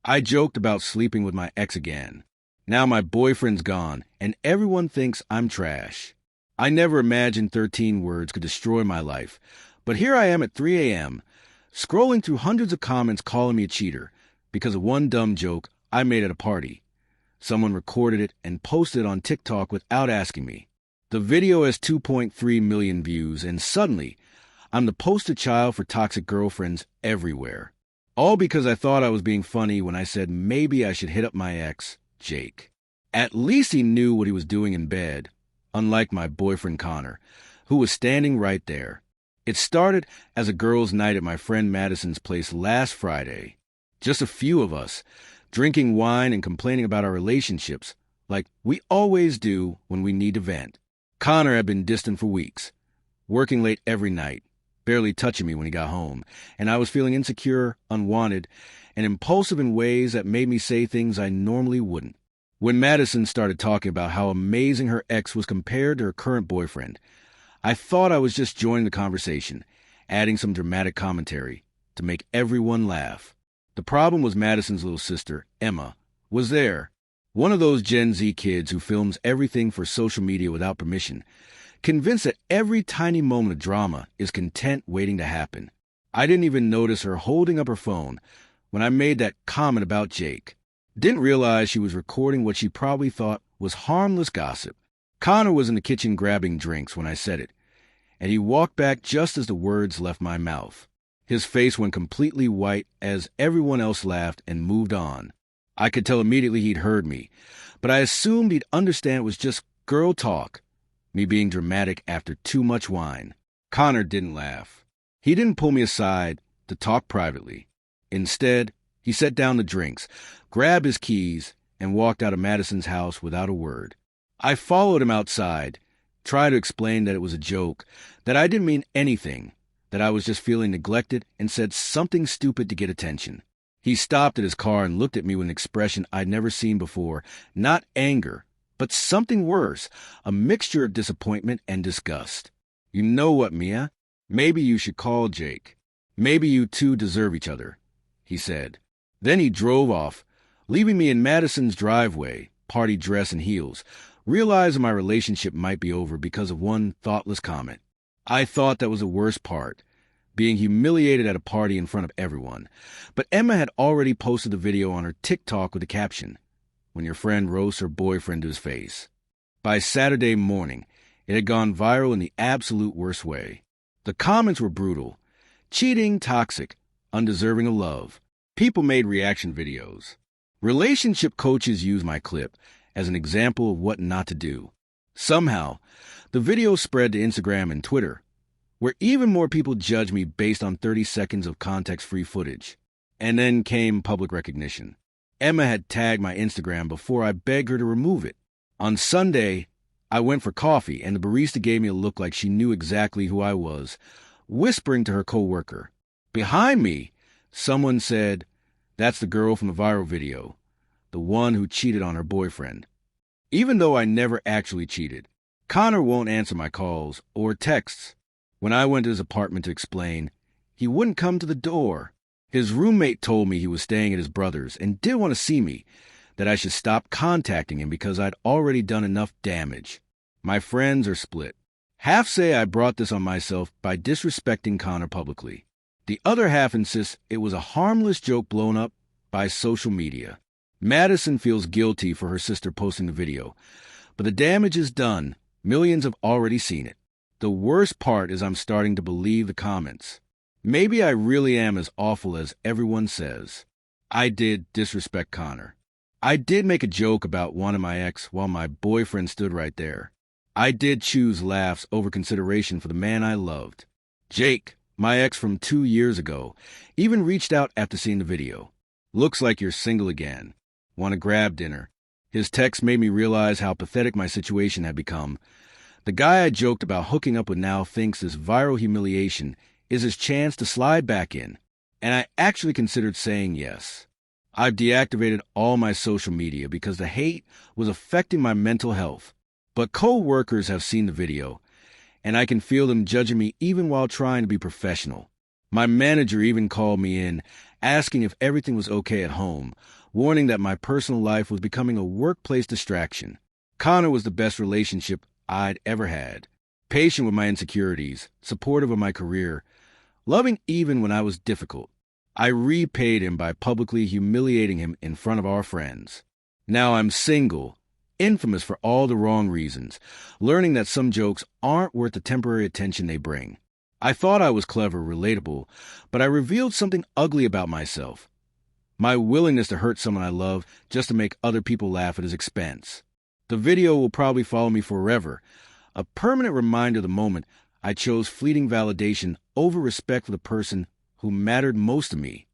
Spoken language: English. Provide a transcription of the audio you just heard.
I joked about sleeping with my ex again. Now my boyfriend's gone, and everyone thinks I'm trash. I never imagined 13 words could destroy my life, but here I am at 3 a.m., scrolling through hundreds of comments calling me a cheater because of one dumb joke I made at a party. Someone recorded it and posted it on TikTok without asking me. The video has 2.3 million views, and suddenly, I'm the poster child for toxic girlfriends everywhere. All because I thought I was being funny when I said maybe I should hit up my ex, Jake. At least he knew what he was doing in bed, unlike my boyfriend Connor, who was standing right there. It started as a girls' night at my friend Madison's place last Friday. Just a few of us, drinking wine and complaining about our relationships, like we always do when we need to vent. Connor had been distant for weeks, working late every night, barely touching me when he got home, and I was feeling insecure, unwanted, and impulsive in ways that made me say things I normally wouldn't. When Madison started talking about how amazing her ex was compared to her current boyfriend, I thought I was just joining the conversation, adding some dramatic commentary to make everyone laugh. The problem was Madison's little sister, Emma, was there. One of those Gen Z kids who films everything for social media without permission, convinced that every tiny moment of drama is content waiting to happen. I didn't even notice her holding up her phone when I made that comment about Jake. Didn't realize she was recording what she probably thought was harmless gossip. Connor was in the kitchen grabbing drinks when I said it, and he walked back just as the words left my mouth. His face went completely white as everyone else laughed and moved on. I could tell immediately he'd heard me, but I assumed he'd understand it was just girl talk, me being dramatic after too much wine. Connor didn't laugh. He didn't pull me aside to talk privately. Instead, he set down the drinks, grabbed his keys, and walked out of Madison's house without a word. I followed him outside, tried to explain that it was a joke, that I didn't mean anything, that I was just feeling neglected, and said something stupid to get attention. He stopped at his car and looked at me with an expression I'd never seen before, not anger, but something worse, a mixture of disappointment and disgust. You know what, Mia? Maybe you should call Jake. Maybe you two deserve each other, he said. Then he drove off, leaving me in Madison's driveway, party dress and heels, realizing my relationship might be over because of one thoughtless comment. I thought that was the worst part, being humiliated at a party in front of everyone. But Emma had already posted the video on her TikTok with the caption, "When your friend roasts her boyfriend to his face." By Saturday morning, it had gone viral in the absolute worst way. The comments were brutal. Cheating, toxic, undeserving of love. People made reaction videos. Relationship coaches used my clip as an example of what not to do. Somehow, the video spread to Instagram and Twitter, where even more people judged me based on 30 seconds of context-free footage. And then came public recognition. Emma had tagged my Instagram before I begged her to remove it. On Sunday, I went for coffee, and the barista gave me a look like she knew exactly who I was, whispering to her coworker. Behind me, someone said, "That's the girl from the viral video, the one who cheated on her boyfriend." Even though I never actually cheated, Connor won't answer my calls or texts. When I went to his apartment to explain, he wouldn't come to the door. His roommate told me he was staying at his brother's and didn't want to see me, that I should stop contacting him because I'd already done enough damage. My friends are split. Half say I brought this on myself by disrespecting Connor publicly. The other half insists it was a harmless joke blown up by social media. Madison feels guilty for her sister posting the video, but the damage is done. Millions have already seen it. The worst part is I'm starting to believe the comments. Maybe I really am as awful as everyone says. I did disrespect Connor. I did make a joke about wanting my ex while my boyfriend stood right there. I did choose laughs over consideration for the man I loved. Jake, my ex from 2 years ago, even reached out after seeing the video. "Looks like you're single again. Want to grab dinner?" His text made me realize how pathetic my situation had become. The guy I joked about hooking up with now thinks this viral humiliation is his chance to slide back in, and I actually considered saying yes. I've deactivated all my social media because the hate was affecting my mental health. But co-workers have seen the video, and I can feel them judging me even while trying to be professional. My manager even called me in, asking if everything was okay at home, warning that my personal life was becoming a workplace distraction. Connor was the best relationship I'd ever had. Patient with my insecurities, supportive of my career, loving even when I was difficult. I repaid him by publicly humiliating him in front of our friends. Now I'm single, infamous for all the wrong reasons, learning that some jokes aren't worth the temporary attention they bring. I thought I was clever, relatable, but I revealed something ugly about myself. My willingness to hurt someone I love just to make other people laugh at his expense. The video will probably follow me forever, a permanent reminder of the moment I chose fleeting validation over respect for the person who mattered most to me.